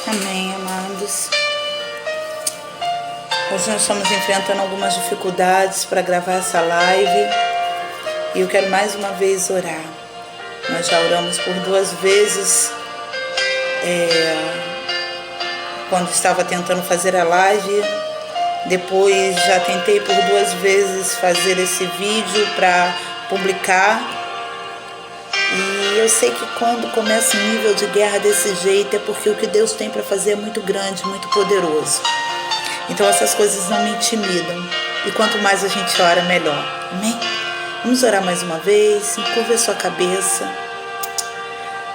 Amém, amados. Hoje nós estamos enfrentando algumas dificuldades para gravar essa live e eu quero mais uma vez orar. Nós já oramos por 2 vezes quando estava tentando fazer a live. Depois já tentei por 2 vezes fazer esse vídeo para publicar. E eu sei que quando começa um nível de guerra desse jeito é porque o que Deus tem para fazer é muito grande, muito poderoso. Então essas coisas não me intimidam. E quanto mais a gente ora, melhor. Amém? Vamos orar mais uma vez. Curva a sua cabeça.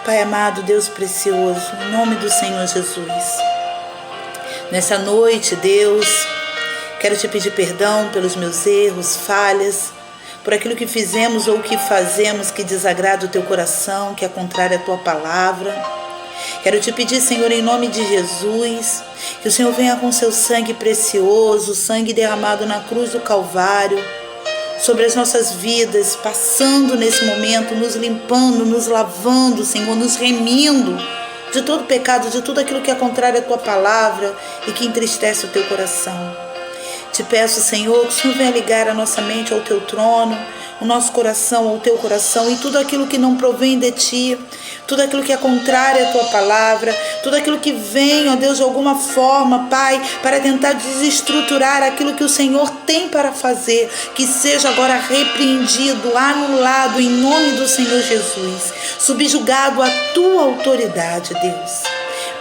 Pai amado, Deus precioso, em nome do Senhor Jesus. Nessa noite, Deus, quero te pedir perdão pelos meus erros, falhas, por aquilo que fizemos ou que fazemos que desagrada o teu coração, que é contrário à tua palavra. Quero te pedir, Senhor, em nome de Jesus, que o Senhor venha com seu sangue precioso, sangue derramado na cruz do Calvário, sobre as nossas vidas, passando nesse momento, nos limpando, nos lavando, Senhor, nos remindo de todo pecado, de tudo aquilo que é contrário à tua palavra e que entristece o teu coração. Te peço, Senhor, que o Senhor venha ligar a nossa mente ao teu trono, o nosso coração ao teu coração e tudo aquilo que não provém de ti, tudo aquilo que é contrário à tua palavra, tudo aquilo que vem, ó Deus, de alguma forma, Pai, para tentar desestruturar aquilo que o Senhor tem para fazer, que seja agora repreendido, anulado em nome do Senhor Jesus, subjugado à tua autoridade, Deus.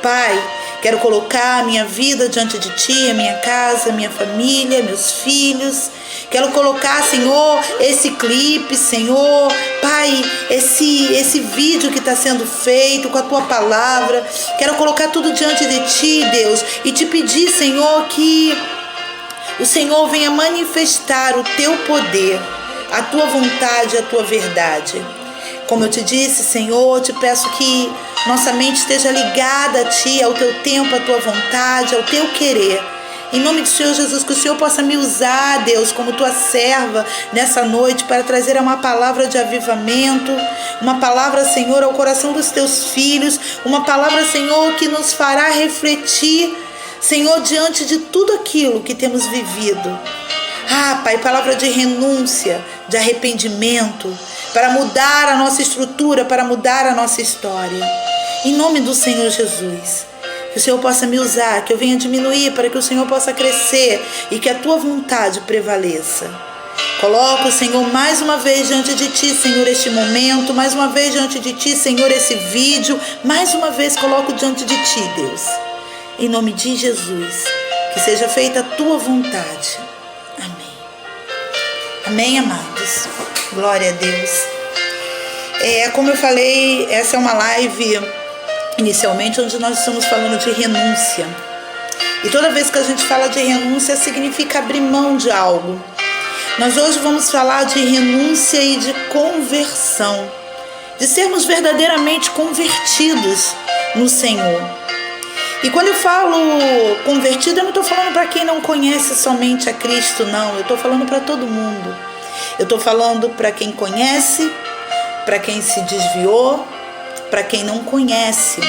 Pai, quero colocar a minha vida diante de ti, a minha casa, a minha família, meus filhos. Quero colocar, Senhor, esse clipe, Senhor, Pai, esse vídeo que está sendo feito com a tua palavra. Quero colocar tudo diante de ti, Deus, e te pedir, Senhor, que o Senhor venha manifestar o teu poder, a tua vontade, a tua verdade. Como eu te disse, Senhor, eu te peço que nossa mente esteja ligada a ti, ao teu tempo, à tua vontade, ao teu querer. Em nome do Senhor Jesus, que o Senhor possa me usar, Deus, como tua serva nessa noite para trazer uma palavra de avivamento, uma palavra, Senhor, ao coração dos teus filhos, uma palavra, Senhor, que nos fará refletir, Senhor, diante de tudo aquilo que temos vivido. Pai, palavra de renúncia, de arrependimento, para mudar a nossa estrutura, para mudar a nossa história. Em nome do Senhor Jesus, que o Senhor possa me usar, que eu venha diminuir, para que o Senhor possa crescer e que a tua vontade prevaleça. Coloco, Senhor, mais uma vez diante de ti, Senhor, este momento, mais uma vez diante de ti, Senhor, esse vídeo, mais uma vez coloco diante de ti, Deus. Em nome de Jesus, que seja feita a tua vontade. Amém. Amém, amados. Glória a Deus. Como eu falei, essa é uma live, inicialmente, onde nós estamos falando de renúncia. E toda vez que a gente fala de renúncia, significa abrir mão de algo. Nós hoje vamos falar de renúncia e de conversão. De sermos verdadeiramente convertidos no Senhor. E quando eu falo convertido, eu não estou falando para quem não conhece somente a Cristo, não. Eu estou falando para todo mundo. Eu estou falando para quem conhece, para quem se desviou, para quem não conhece.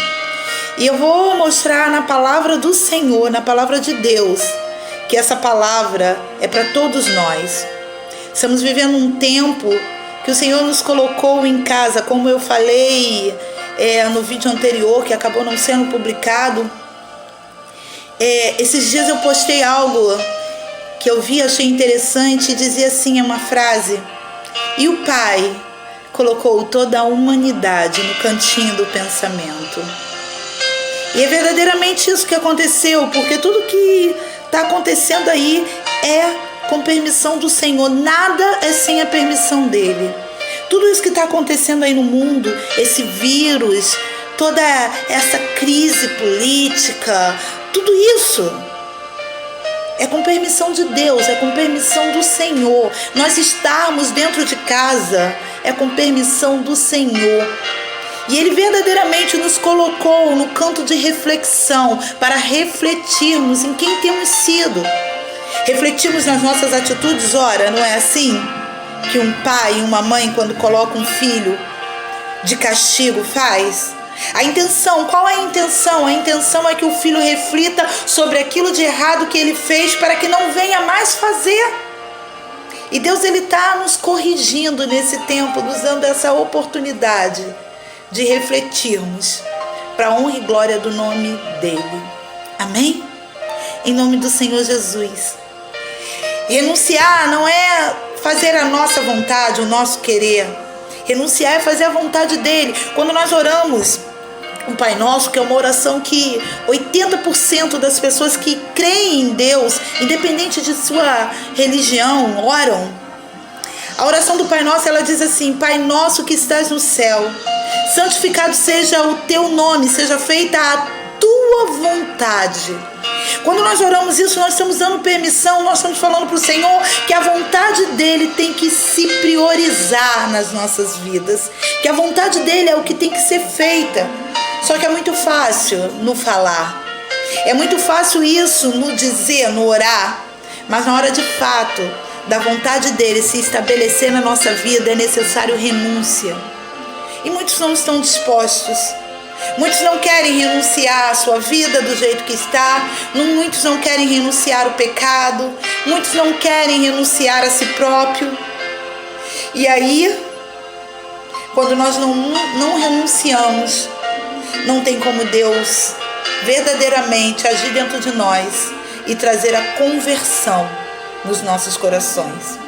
E eu vou mostrar na palavra do Senhor, na palavra de Deus, que essa palavra é para todos nós. Estamos vivendo um tempo que o Senhor nos colocou em casa, como eu falei no vídeo anterior, que acabou não sendo publicado. Esses dias eu postei algo que eu vi, achei interessante, e dizia assim, uma frase: e o Pai colocou toda a humanidade no cantinho do pensamento. E é verdadeiramente isso que aconteceu, porque tudo que está acontecendo aí é com permissão do Senhor, nada é sem a permissão dele. Tudo isso que está acontecendo aí no mundo, esse vírus, toda essa crise política, tudo isso é com permissão de Deus, é com permissão do Senhor. Nós estarmos dentro de casa é com permissão do Senhor. E Ele verdadeiramente nos colocou no canto de reflexão para refletirmos em quem temos sido. Refletirmos nas nossas atitudes. Ora, não é assim que um pai e uma mãe, quando coloca um filho de castigo, faz? A intenção, qual é a intenção? A intenção é que o filho reflita sobre aquilo de errado que ele fez para que não venha mais fazer. E Deus, ele está nos corrigindo nesse tempo, nos dando essa oportunidade de refletirmos para a honra e glória do nome dele. Amém? Em nome do Senhor Jesus. Renunciar não é fazer a nossa vontade, o nosso querer. Renunciar é fazer a vontade dele. Quando nós oramos o Pai Nosso, que é uma oração que 80% das pessoas que creem em Deus, independente de sua religião, oram. A oração do Pai Nosso, ela diz assim: Pai Nosso que estás no céu, santificado seja o teu nome, seja feita a tua vontade. Quando nós oramos isso, nós estamos dando permissão, nós estamos falando para o Senhor que a vontade dele tem que se priorizar nas nossas vidas, que a vontade dele é o que tem que ser feita. Só que é muito fácil no falar, é muito fácil isso no dizer, no orar, mas na hora de fato da vontade dele se estabelecer na nossa vida é necessário renúncia. E muitos não estão dispostos. Muitos não querem renunciar à sua vida do jeito que está. Muitos não querem renunciar ao pecado. Muitos não querem renunciar a si próprio. E aí, quando nós não renunciamos, não tem como Deus verdadeiramente agir dentro de nós e trazer a conversão nos nossos corações.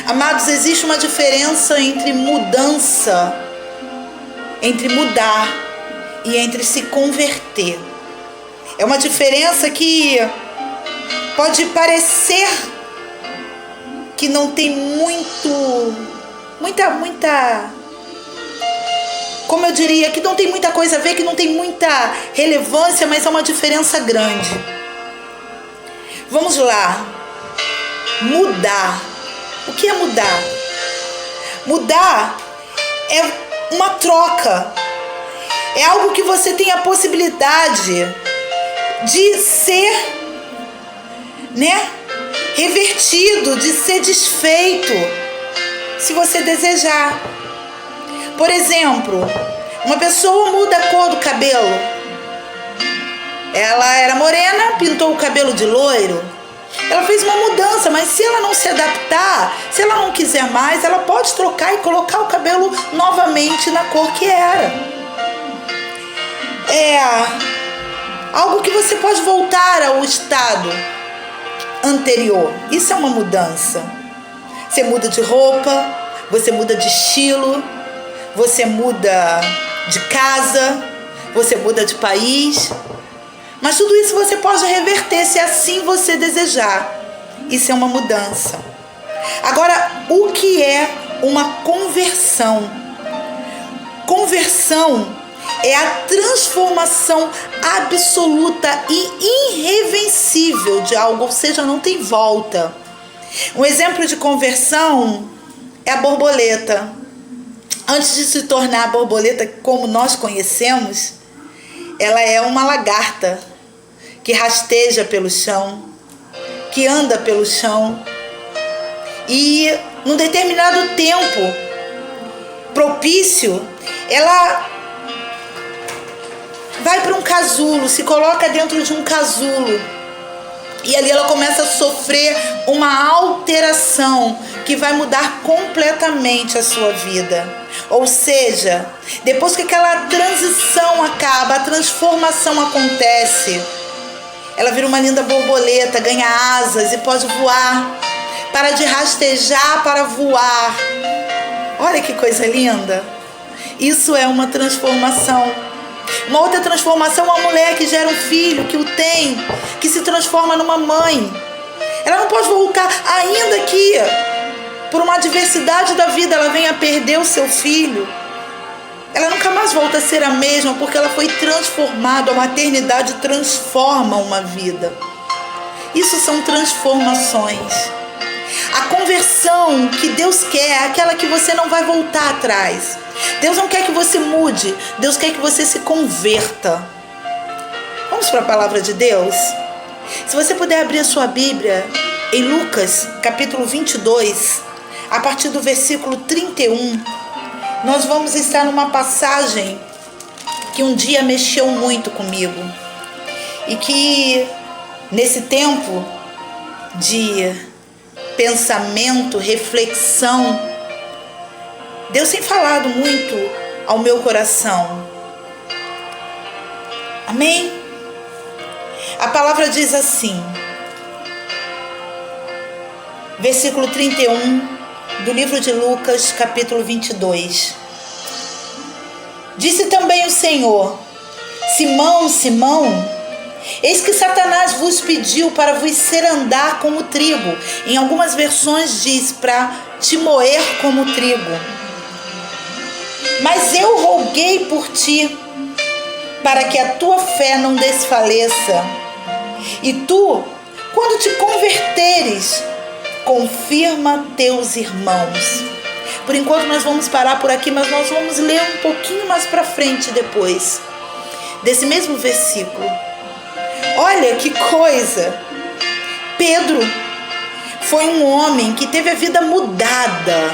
Amados, existe uma diferença entre mudança, entre mudar e entre se converter. É uma diferença que pode parecer que não tem muita, como eu diria, que não tem muita coisa a ver, que não tem muita relevância, mas é uma diferença grande. Vamos lá. Mudar. O que é mudar? Mudar é uma troca. É algo que você tem a possibilidade de ser, revertido, de ser desfeito, se você desejar. Por exemplo, uma pessoa muda a cor do cabelo. Ela era morena, pintou o cabelo de loiro. Ela fez uma mudança, mas se ela não se adaptar, se ela não quiser mais, ela pode trocar e colocar o cabelo novamente na cor que era. É algo que você pode voltar ao estado anterior. Isso é uma mudança. Você muda de roupa, você muda de estilo, você muda de casa, você muda de país. Mas tudo isso você pode reverter se assim você desejar. Isso é uma mudança. Agora, o que é uma conversão? Conversão é a transformação absoluta e irreversível de algo, ou seja, não tem volta. Um exemplo de conversão é a borboleta. Antes de se tornar a borboleta como nós conhecemos, ela é uma lagarta que rasteja pelo chão, que anda pelo chão. E num determinado tempo propício, ela vai para um casulo, se coloca dentro de um casulo. E ali ela começa a sofrer uma alteração que vai mudar completamente a sua vida. Ou seja, depois que aquela transição acaba, a transformação acontece, ela vira uma linda borboleta, ganha asas e pode voar. Para de rastejar para voar. Olha que coisa linda. Isso é uma transformação. Uma outra transformação é uma mulher que gera um filho, que o tem, que se transforma numa mãe. Ela não pode voltar, ainda que por uma adversidade da vida ela venha a perder o seu filho. Ela nunca mais volta a ser a mesma, porque ela foi transformada. A maternidade transforma uma vida. Isso são transformações. A conversão que Deus quer é aquela que você não vai voltar atrás. Deus não quer que você mude, Deus quer que você se converta. Vamos para a palavra de Deus? Se você puder abrir a sua Bíblia em Lucas, capítulo 22, a partir do versículo 31, nós vamos estar numa passagem que um dia mexeu muito comigo e que nesse tempo de pensamento, reflexão, Deus tem falado muito ao meu coração. Amém? A palavra diz assim, versículo 31 do livro de Lucas, capítulo 22. Disse também o Senhor: Simão, Simão, eis que Satanás vos pediu para vos ser andar como trigo. Em algumas versões diz para te moer como trigo. Mas eu roguei por ti, para que a tua fé não desfaleça. E tu, quando te converteres, confirma teus irmãos. Por enquanto nós vamos parar por aqui, mas nós vamos ler um pouquinho mais para frente depois, desse mesmo versículo. Olha que coisa! Pedro foi um homem que teve a vida mudada.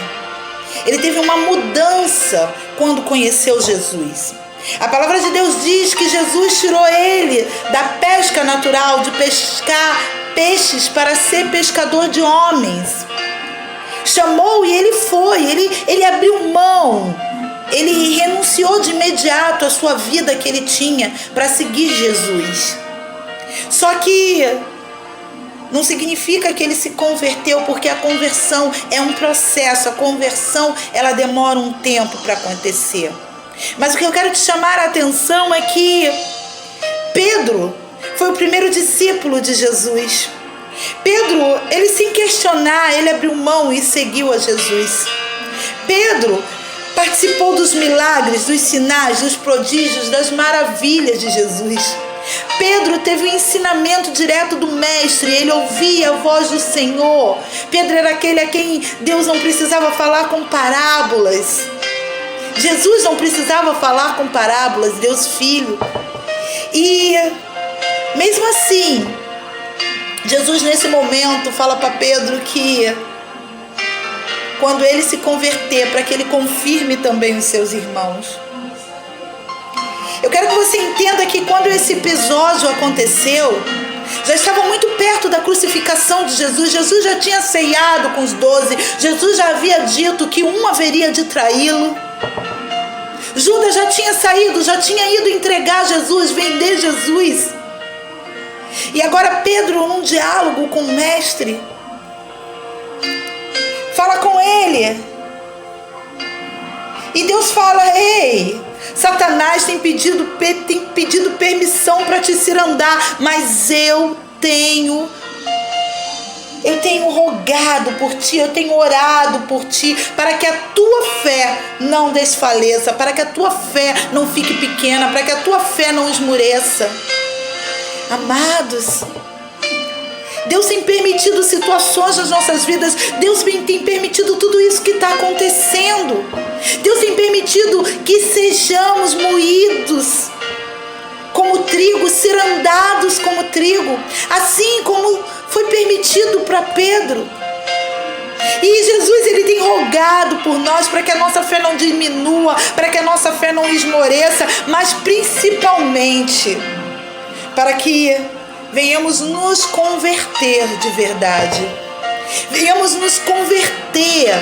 Ele teve uma mudança quando conheceu Jesus. A palavra de Deus diz que Jesus tirou ele da pesca natural, de pescar peixes, para ser pescador de homens. Chamou e ele foi, ele abriu mão, ele renunciou de imediato à sua vida que ele tinha para seguir Jesus. Só que não significa que ele se converteu, porque a conversão é um processo, a conversão ela demora um tempo para acontecer. Mas o que eu quero te chamar a atenção é que Pedro foi o primeiro discípulo de Jesus. Pedro, ele sem questionar, ele abriu mão e seguiu a Jesus. Pedro participou dos milagres, dos sinais, dos prodígios, das maravilhas de Jesus. Pedro teve o ensinamento direto do mestre, ele ouvia a voz do Senhor. Pedro era aquele a quem Deus não precisava falar com parábolas. Jesus não precisava falar com parábolas, Deus Filho. E mesmo assim, Jesus nesse momento fala para Pedro que quando ele se converter, para que ele confirme também os seus irmãos. Eu quero que você entenda que quando esse episódio aconteceu, já estava muito perto da crucificação de Jesus. Jesus já tinha ceiado com os 12. Jesus já havia dito que um haveria de traí-lo. Judas já tinha saído, já tinha ido entregar Jesus, vender Jesus. E agora Pedro, num diálogo com o mestre, fala com ele. E Deus fala: ei, Satanás tem pedido permissão para te cirandar, mas eu tenho rogado por ti, eu tenho orado por ti, para que a tua fé não desfaleça, para que a tua fé não fique pequena, para que a tua fé não esmureça. Amados, Deus tem permitido situações nas nossas vidas, Deus tem permitido tudo isso que está acontecendo. Deus tem permitido que sejamos moídos como trigo, cirandados como trigo, assim como foi permitido para Pedro. E Jesus, ele tem rogado por nós para que a nossa fé não diminua, para que a nossa fé não esmoreça, mas principalmente para que venhamos nos converter de verdade. Venhamos nos converter.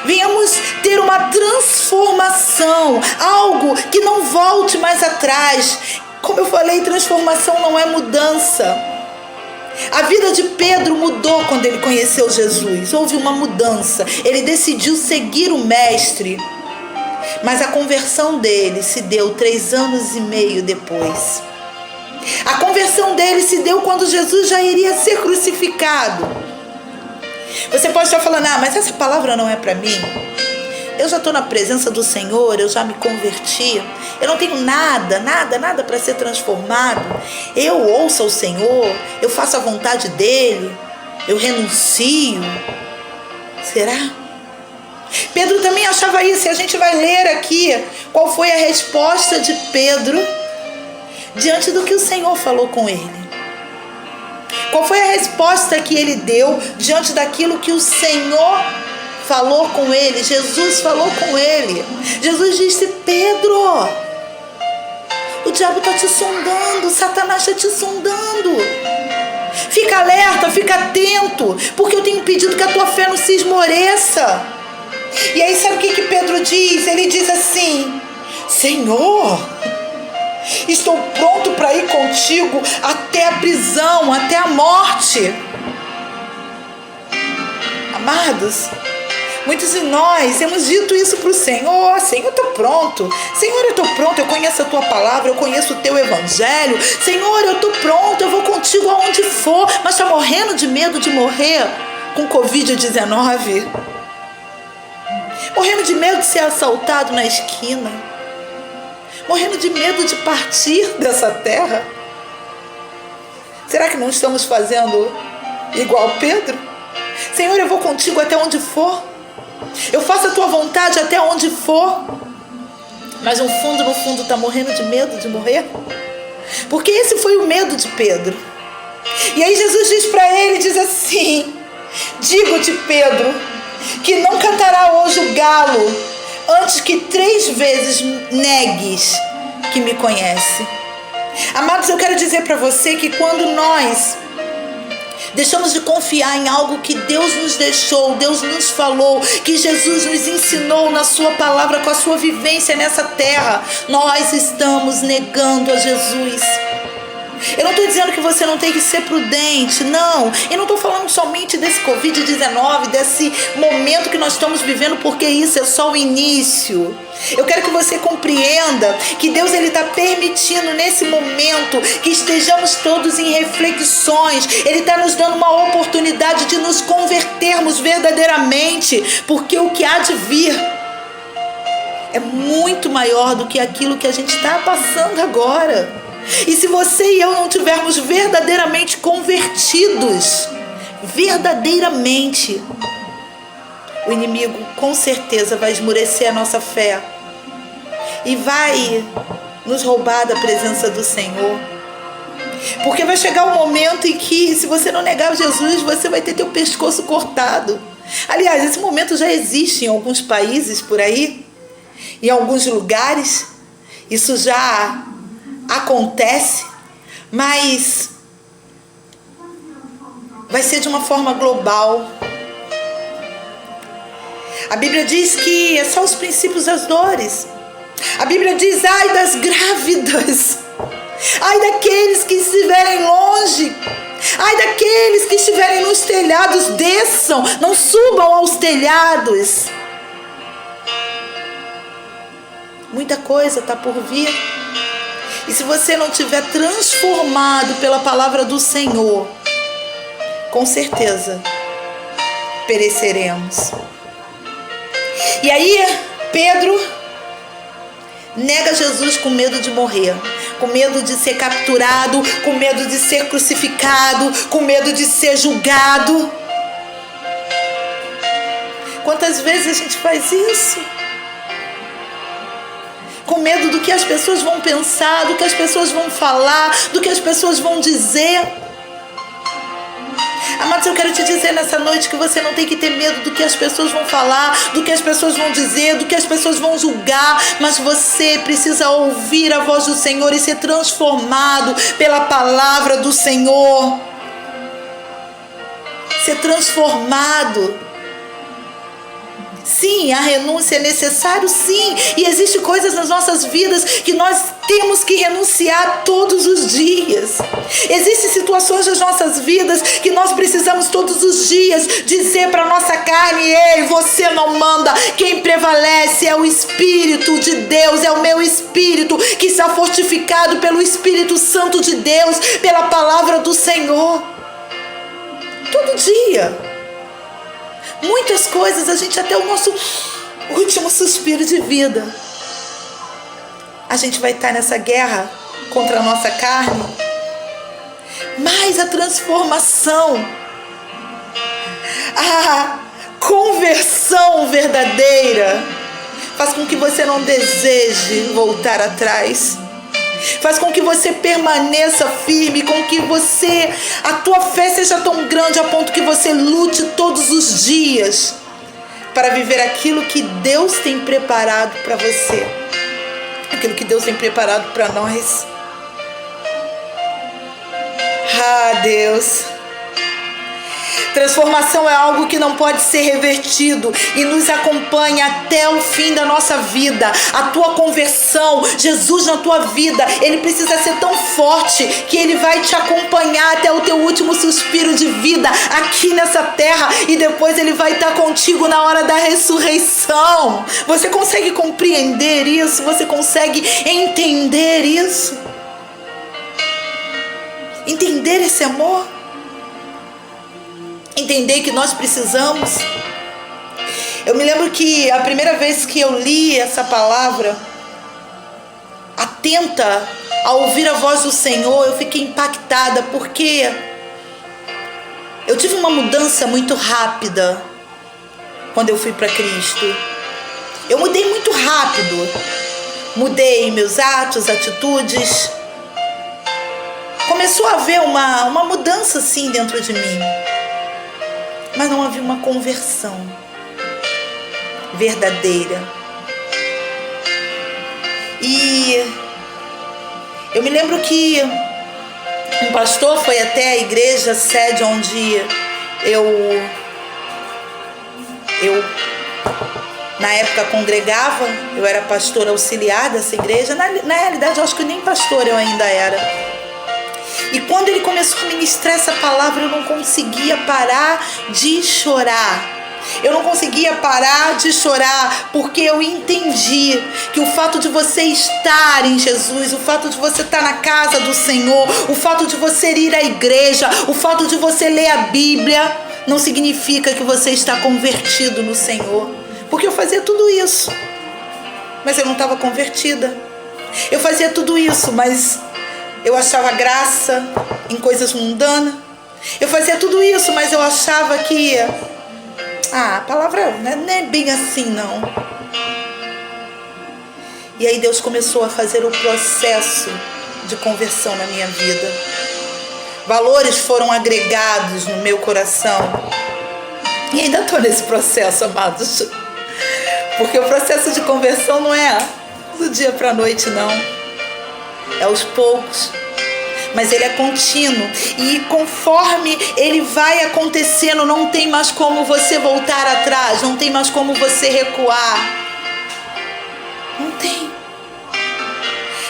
Venhamos ter uma transformação, algo que não volte mais atrás. Como eu falei, transformação não é mudança. A vida de Pedro mudou quando ele conheceu Jesus. Houve uma mudança. Ele decidiu seguir o mestre. Mas a conversão dele se deu 3 anos e meio depois. A conversão dele se deu quando Jesus já iria ser crucificado. Você pode estar falando: ah, mas essa palavra não é para mim. Eu já estou na presença do Senhor, eu já me converti. Eu não tenho nada para ser transformado. Eu ouço o Senhor, eu faço a vontade dEle, eu renuncio. Será? Pedro também achava isso, e a gente vai ler aqui qual foi a resposta de Pedro diante do que o Senhor falou com ele. Qual foi a resposta que ele deu diante daquilo que o Senhor falou com ele? Jesus falou com ele. Jesus disse: Pedro, O diabo está te sondando, Satanás está te sondando. Fica alerta, fica atento, porque eu tenho pedido que a tua fé não se esmoreça. E aí sabe o que Pedro diz? Ele diz assim: Senhor, estou pronto para ir contigo até a prisão, até a morte. Amados, muitos de nós temos dito isso para o Senhor: Senhor, eu estou pronto. Senhor, eu estou pronto, eu conheço a tua palavra, eu conheço o teu evangelho. Senhor, eu estou pronto, eu vou contigo aonde for. Mas está morrendo de medo de morrer com Covid-19? Morrendo de medo de ser assaltado na esquina? Morrendo de medo de partir dessa terra? Será que não estamos fazendo igual Pedro? Senhor, eu vou contigo até onde for. Eu faço a tua vontade até onde for. Mas no fundo está morrendo de medo de morrer? Porque esse foi o medo de Pedro. E aí Jesus diz para ele, diz assim: digo-te, Pedro, que não cantará hoje o galo antes que 3 vezes negues que me conhece. Amados, eu quero dizer para você que quando nós deixamos de confiar em algo que Deus nos deixou, Deus nos falou, que Jesus nos ensinou na sua palavra, com a sua vivência nessa terra, nós estamos negando a Jesus. Eu não estou dizendo que você não tem que ser prudente, não. Eu não estou falando somente desse Covid-19, desse momento que nós estamos vivendo, porque isso é só o início. Eu quero que você compreenda que Deus está permitindo nesse momento que estejamos todos em reflexões. Ele está nos dando uma oportunidade de nos convertermos verdadeiramente, porque o que há de vir é muito maior do que aquilo que a gente está passando agora. E se você e eu não tivermos verdadeiramente convertidos, verdadeiramente, o inimigo com certeza vai esmorecer a nossa fé e vai nos roubar da presença do Senhor. Porque vai chegar um momento em que, se você não negar Jesus, você vai ter teu pescoço cortado. Aliás, esse momento já existe em alguns países por aí, em alguns lugares. Isso já acontece, mas vai ser de uma forma global. A Bíblia diz que é só os princípios das dores. A Bíblia diz: ai das grávidas, ai daqueles que estiverem longe, ai daqueles que estiverem nos telhados, desçam, não subam aos telhados. Muita coisa está por vir. E se você não tiver transformado pela palavra do Senhor, com certeza pereceremos. E aí Pedro nega Jesus com medo de morrer, com medo de ser capturado, com medo de ser crucificado, com medo de ser julgado. Quantas vezes a gente faz isso? Com medo do que as pessoas vão pensar, do que as pessoas vão falar, do que as pessoas vão dizer. Amados, eu quero te dizer nessa noite que você não tem que ter medo do que as pessoas vão falar, do que as pessoas vão dizer, do que as pessoas vão julgar, mas você precisa ouvir a voz do Senhor e ser transformado pela palavra do Senhor. Ser transformado. Sim, a renúncia é necessário, sim. E existem coisas nas nossas vidas que nós temos que renunciar todos os dias. Existem situações nas nossas vidas que nós precisamos todos os dias dizer para a nossa carne: ei, você não manda. Quem prevalece é o Espírito de Deus, é o meu Espírito que está fortificado pelo Espírito Santo de Deus, pela palavra do Senhor. Todo dia. Muitas coisas, a gente até o nosso último suspiro de vida, a gente vai estar nessa guerra contra a nossa carne. Mas a transformação, a conversão verdadeira faz com que você não deseje voltar atrás. Faz com que você permaneça firme, com que a tua fé seja tão grande a ponto que você lute todos os dias para viver aquilo que Deus tem preparado para você. aquilo que Deus tem preparado para nós. Ah, Deus. Transformação é algo que não pode ser revertido e nos acompanha até o fim da nossa vida. A tua conversão, Jesus na tua vida, ele precisa ser tão forte que ele vai te acompanhar até o teu último suspiro de vida aqui nessa terra, e depois ele vai estar contigo na hora da ressurreição. Você consegue compreender isso? Você consegue entender isso? Entender esse amor? Entender que nós precisamos. Eu me lembro que a primeira vez que eu li essa palavra, atenta a ouvir a voz do Senhor, eu fiquei impactada, porque eu tive uma mudança muito rápida quando eu fui para Cristo. Eu mudei muito rápido. Mudei meus atos, atitudes. Começou a haver uma mudança assim dentro de mim. Mas não havia uma conversão verdadeira. E eu me lembro que um pastor foi até a igreja sede onde eu na época congregava. Eu era pastora auxiliar dessa igreja. Na realidade, eu acho que nem pastor eu ainda era. E quando ele começou a ministrar essa palavra, eu não conseguia parar de chorar. Eu não conseguia parar de chorar, porque eu entendi que o fato de você estar em Jesus, o fato de você estar na casa do Senhor, o fato de você ir à igreja, o fato de você ler a Bíblia, não significa que você está convertido no Senhor. Porque eu fazia tudo isso, mas eu não estava convertida. Eu fazia tudo isso, mas eu achava graça em coisas mundanas. Eu fazia tudo isso, mas eu achava que a palavra não é bem assim, não. E aí Deus começou a fazer o processo de conversão na minha vida. Valores foram agregados no meu coração. E ainda estou nesse processo, amados. Porque o processo de conversão não é do dia para a noite, não. É aos poucos, mas ele é contínuo, e conforme ele vai acontecendo, não tem mais como você voltar atrás, não tem mais como você recuar, não tem.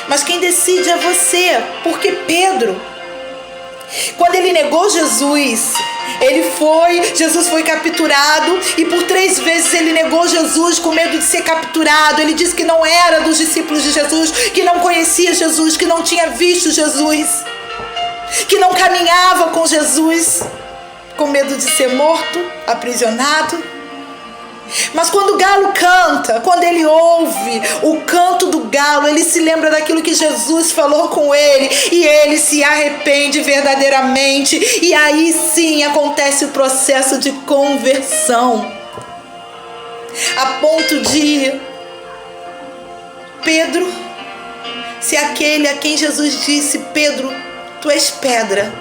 Mas quem decide é você, porque Pedro, quando ele negou Jesus, Jesus foi capturado, e por 3 vezes ele negou Jesus com medo de ser capturado. Ele disse que não era dos discípulos de Jesus, que não conhecia Jesus, que não tinha visto Jesus, que não caminhava com Jesus, com medo de ser morto, aprisionado. Mas quando o galo canta, quando ele ouve o canto do galo, ele se lembra daquilo que Jesus falou com ele, e ele se arrepende verdadeiramente, e aí sim acontece o processo de conversão, a ponto de Pedro ser aquele a quem Jesus disse: Pedro, tu és pedra,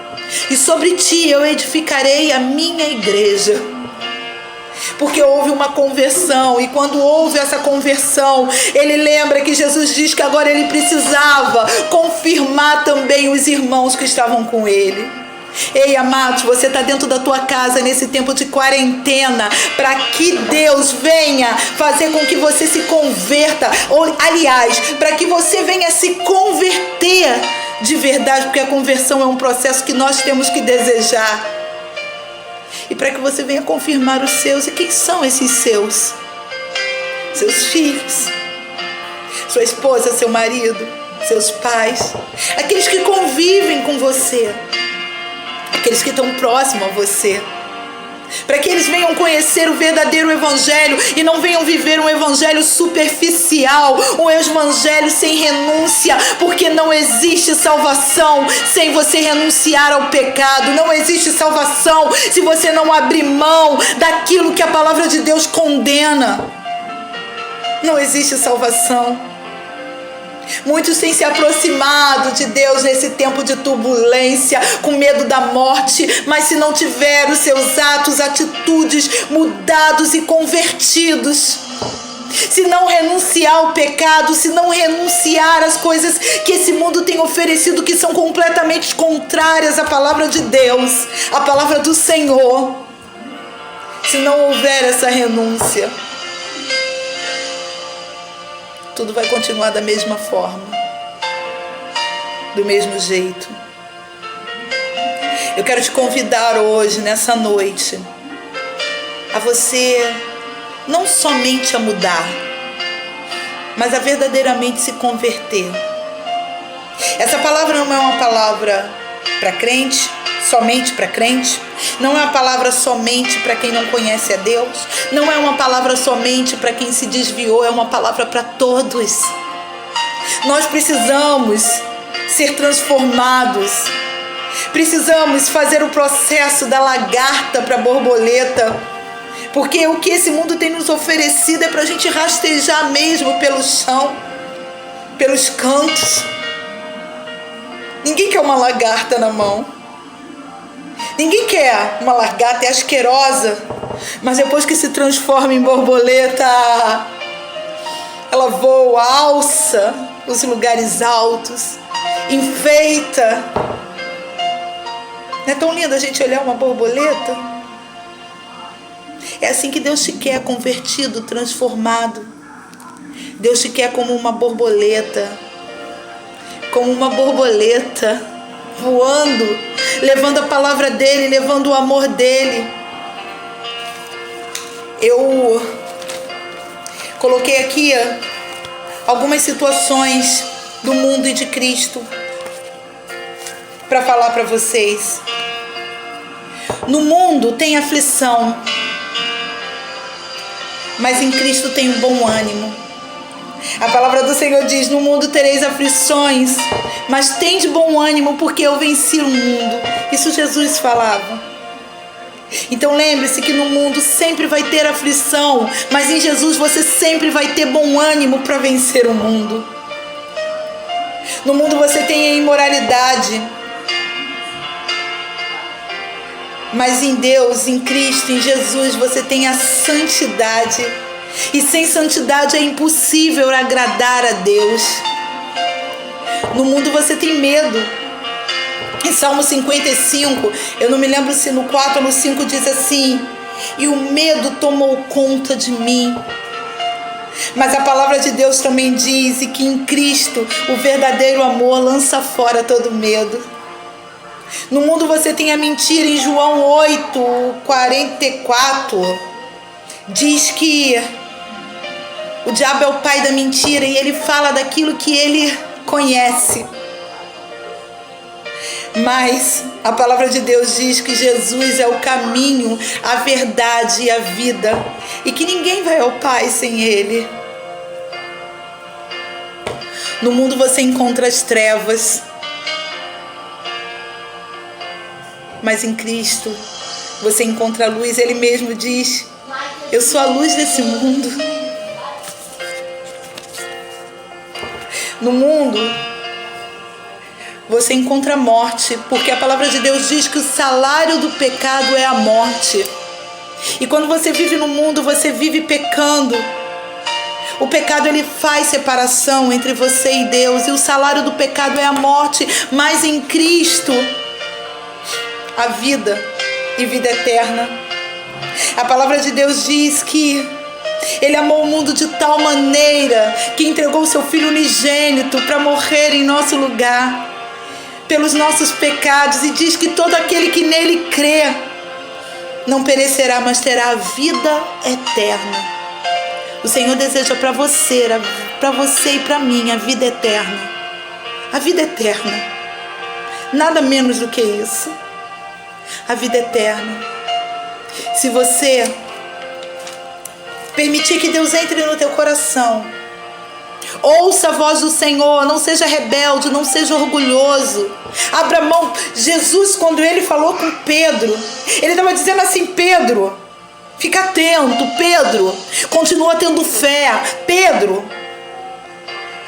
e sobre ti eu edificarei a minha igreja. Porque houve uma conversão, e quando houve essa conversão, ele lembra que Jesus diz que agora ele precisava confirmar também os irmãos que estavam com ele. Ei, amados, você está dentro da tua casa nesse tempo de quarentena, para que Deus venha fazer com que você se converta, ou aliás, para que você venha se converter de verdade, porque a conversão é um processo que nós temos que desejar. E para que você venha confirmar os seus. E quem são esses seus? Seus filhos, sua esposa, seu marido, seus pais, aqueles que convivem com você, aqueles que estão próximos a você. Para que eles venham conhecer o verdadeiro evangelho e não venham viver um evangelho superficial, um evangelho sem renúncia, porque não existe salvação sem você renunciar ao pecado, não existe salvação se você não abrir mão daquilo que a palavra de Deus condena. Não existe salvação. Muitos têm se aproximado de Deus nesse tempo de turbulência, com medo da morte, mas se não tiver os seus atos, atitudes mudados e convertidos, se não renunciar ao pecado, se não renunciar às coisas que esse mundo tem oferecido, que são completamente contrárias à palavra de Deus, à palavra do Senhor, se não houver essa renúncia, tudo vai continuar da mesma forma, do mesmo jeito. Eu quero te convidar hoje, nessa noite, a você não somente a mudar, mas a verdadeiramente se converter. Essa palavra não é uma palavra para crente, somente para crente. Não é uma palavra somente para quem não conhece a Deus. Não é uma palavra somente para quem se desviou. É uma palavra para todos. Nós precisamos ser transformados. Precisamos fazer o processo da lagarta para a borboleta. Porque o que esse mundo tem nos oferecido é para a gente rastejar mesmo pelo chão, pelos cantos. Ninguém quer uma lagarta na mão. Ninguém quer uma lagarta, é asquerosa. Mas depois que se transforma em borboleta, ela voa, alça os lugares altos, enfeita. Não é tão lindo a gente olhar uma borboleta? É assim que Deus te quer, convertido, transformado. Deus te quer como uma borboleta. Como uma borboleta, voando, levando a palavra dele, levando o amor dele. Eu coloquei aqui algumas situações do mundo e de Cristo para falar para vocês. No mundo tem aflição, mas em Cristo tem um bom ânimo. A palavra do Senhor diz: no mundo tereis aflições, mas tende bom ânimo, porque eu venci o mundo. Isso Jesus falava. Então lembre-se que no mundo sempre vai ter aflição, mas em Jesus você sempre vai ter bom ânimo para vencer o mundo. No mundo você tem a imoralidade, mas em Deus, em Cristo, em Jesus, você tem a santidade. E sem santidade é impossível agradar a Deus. No mundo você tem medo. Em Salmo 55, eu não me lembro se no 4 ou no 5 diz assim: e o medo tomou conta de mim. Mas a palavra de Deus também diz que em Cristo o verdadeiro amor lança fora todo medo. No mundo você tem a mentira. Em João 8:44 diz que o diabo é o pai da mentira e ele fala daquilo que ele conhece. Mas a palavra de Deus diz que Jesus é o caminho, a verdade e a vida, e que ninguém vai ao Pai sem Ele. No mundo você encontra as trevas, mas em Cristo você encontra a luz. Ele mesmo diz: eu sou a luz desse mundo. No mundo você encontra a morte, porque a palavra de Deus diz que o salário do pecado é a morte. E quando você vive no mundo, você vive pecando. O pecado, ele faz separação entre você e Deus, e o salário do pecado é a morte. Mas em Cristo, a vida e vida eterna. A palavra de Deus diz que Ele amou o mundo de tal maneira que entregou o seu Filho unigênito para morrer em nosso lugar, pelos nossos pecados, e diz que todo aquele que nele crê não perecerá, mas terá a vida eterna. O Senhor deseja para você e para mim a vida eterna. A vida eterna. Nada menos do que isso. A vida eterna. Se você permitir que Deus entre no teu coração, ouça a voz do Senhor, não seja rebelde, não seja orgulhoso. Abra mão. Jesus, quando ele falou com Pedro, ele estava dizendo assim: Pedro, fica atento. Pedro, continua tendo fé. Pedro,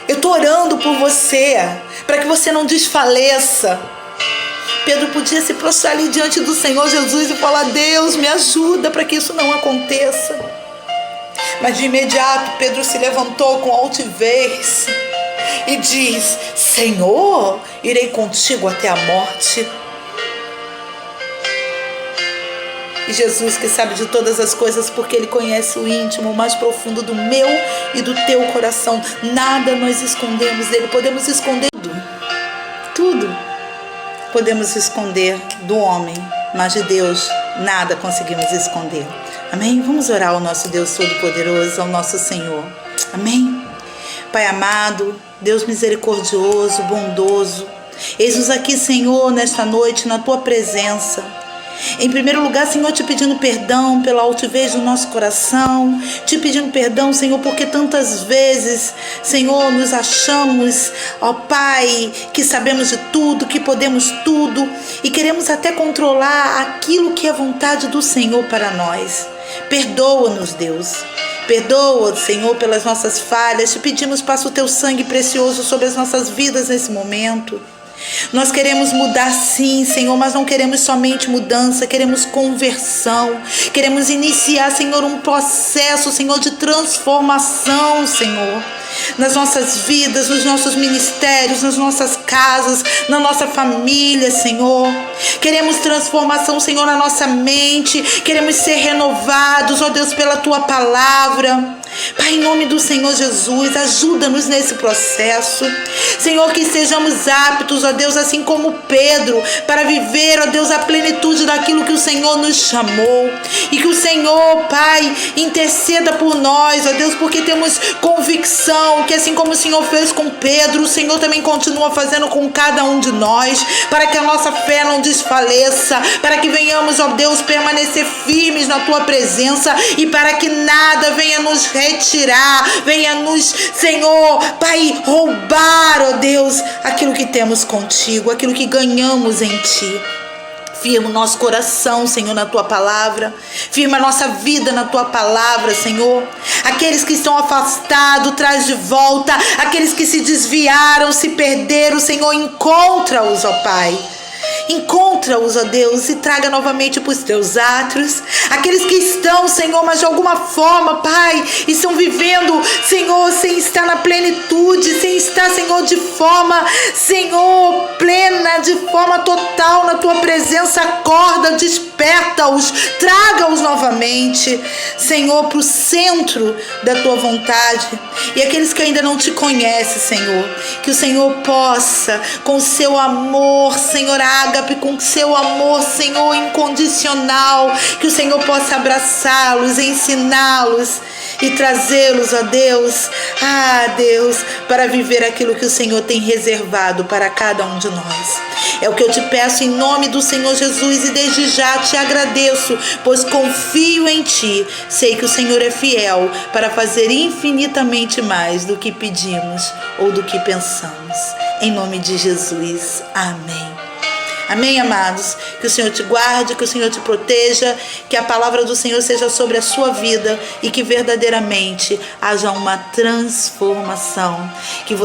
eu estou orando por você, para que você não desfaleça. Pedro podia se prostrar ali diante do Senhor Jesus e falar: Deus, me ajuda para que isso não aconteça. Mas de imediato Pedro se levantou com altivez e diz: Senhor, irei contigo até a morte. E Jesus, que sabe de todas as coisas, porque Ele conhece o íntimo, o mais profundo do meu e do teu coração, nada nós escondemos dele. Podemos esconder tudo. Podemos esconder do homem, mas de Deus nada conseguimos esconder. Amém? Vamos orar ao nosso Deus Todo-Poderoso, ao nosso Senhor. Amém? Pai amado, Deus misericordioso, bondoso, eis-nos aqui, Senhor, nesta noite, na Tua presença. Em primeiro lugar, Senhor, te pedindo perdão pela altivez do nosso coração, te pedindo perdão, Senhor, porque tantas vezes, Senhor, nos achamos, ó Pai, que sabemos de tudo, que podemos tudo e queremos até controlar aquilo que é vontade do Senhor para nós. Perdoa-nos, Deus. Perdoa, Senhor, pelas nossas falhas. Te pedimos, passa o Teu sangue precioso sobre as nossas vidas nesse momento. Nós queremos mudar sim, Senhor, mas não queremos somente mudança, queremos conversão, queremos iniciar, Senhor, um processo, Senhor, de transformação, Senhor, nas nossas vidas, nos nossos ministérios, nas nossas casas, na nossa família, Senhor. Queremos transformação, Senhor, na nossa mente, queremos ser renovados, ó Deus, pela Tua palavra. Pai, em nome do Senhor Jesus, ajuda-nos nesse processo. Senhor, que sejamos aptos, ó Deus, assim como Pedro, para viver, ó Deus, a plenitude daquilo que o Senhor nos chamou. E que o Senhor, Pai, interceda por nós, ó Deus, porque temos convicção que assim como o Senhor fez com Pedro, o Senhor também continua fazendo com cada um de nós, para que a nossa fé não desfaleça, para que venhamos, ó Deus, permanecer firmes na Tua presença e para que nada venha nos retirar, venha nos, Senhor, Pai, roubar, ó Deus, aquilo que temos contigo, aquilo que ganhamos em Ti. Firma o nosso coração, Senhor, na Tua palavra. Firma a nossa vida na Tua palavra, Senhor. Aqueles que estão afastados, traz de volta. Aqueles que se desviaram, se perderam, Senhor, encontra-os, ó Pai. Encontra-os, ó Deus, e traga novamente para os Teus átrios. Aqueles que estão, Senhor, mas de alguma forma, Pai, estão vivendo, Senhor, sem estar na plenitude, sem estar, Senhor, de forma, Senhor, plena, de forma total na Tua presença. Acorda, desperta-os, traga-os novamente, Senhor, para o centro da Tua vontade. E aqueles que ainda não Te conhecem, Senhor, que o Senhor possa, com o Seu amor, Senhor, ágape, com seu amor, Senhor, incondicional, que o Senhor possa abraçá-los, ensiná-los e trazê-los, ó Deus, Deus, para viver aquilo que o Senhor tem reservado para cada um de nós. É o que eu te peço em nome do Senhor Jesus e desde já te agradeço, pois confio em Ti. Sei que o Senhor é fiel para fazer infinitamente mais do que pedimos ou do que pensamos. Em nome de Jesus. Amém. Amém, amados? Que o Senhor te guarde, que o Senhor te proteja, que a palavra do Senhor seja sobre a sua vida e que verdadeiramente haja uma transformação. Que você